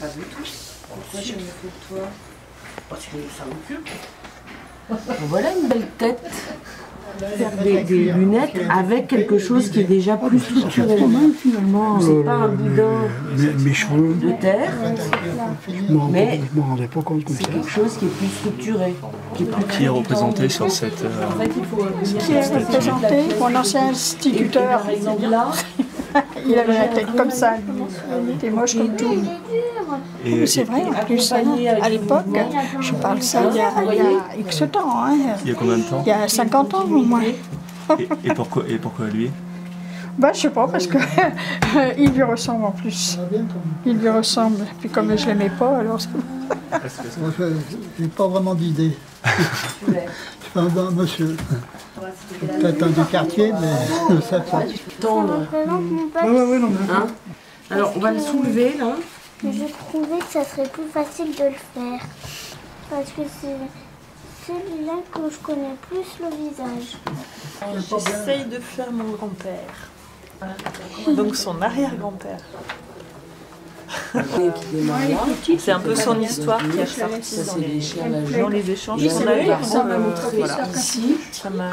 pas du tout. Pourquoi j'aime mieux que toi? Parce que ça m'occupe. Voilà une belle tête. Des lunettes avec quelque chose qui est déjà plus structuré. Finalement, c'est pas un boudin Mes cheveux, de terre, mais je m'en rendais pas compte comme c'est ça. quelque chose qui est plus structuré, Qui est représenté sur cette... En fait, il faut Qui est représenté, mon ancien instituteur. par exemple là, Il avait la tête comme ça, lui. Il était moche comme tout. Et C'est vrai, en plus, hein, à l'époque, je parle ça il y a X temps, hein, il y a combien de temps? il y a 50 ans au moins. Et pourquoi lui? Bah, je sais pas, parce que il lui ressemble en plus. Il lui ressemble. Puis comme je l'aimais pas, alors... Moi, je n'ai pas vraiment d'idée. Je suis un monsieur. Peut-être un du quartier, mais ça pas. tendre. Hein? Alors, on va le soulever là. Je trouvais que ça serait plus facile de le faire. Parce que c'est celui-là que je connais plus le visage. J'essaye de faire mon grand-père. Donc son arrière-grand-père. C'est un peu son histoire qui est ressortie dans les échanges qu'on a eus. Ça m'a montré ici Ça m'a...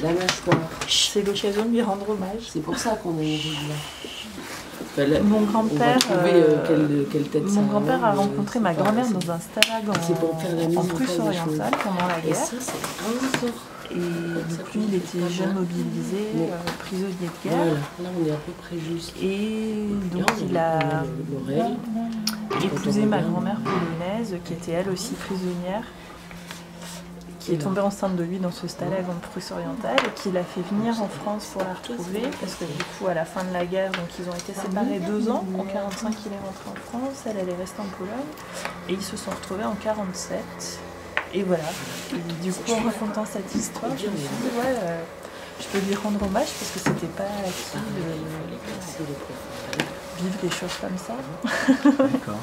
la mâchoire. C'est l'occasion de lui rendre hommage. C'est pour ça qu'on est là. Mon grand-père quelle tête mon grand-père a rencontré ma grand-mère dans un stalag en Prusse orientale pendant la Et guerre. ça, c'est encore. Et donc lui, il était jeune mobilisé, prisonnier de guerre. Voilà, là on est à peu près juste. Et donc il a épousé ma grand-mère polonaise, qui était elle aussi prisonnière, qui est tombée enceinte de lui dans ce stalag en Prusse orientale et qui l'a fait venir en France pour la retrouver parce que du coup à la fin de la guerre, donc ils ont été séparés 2 ans. En 45 il est rentré en France, elle est restée en Pologne et ils se sont retrouvés en 47. Et voilà. Et du coup en racontant cette histoire, je me suis dit je peux lui rendre hommage parce que c'était pas acquis de vivre des choses comme ça. D'accord.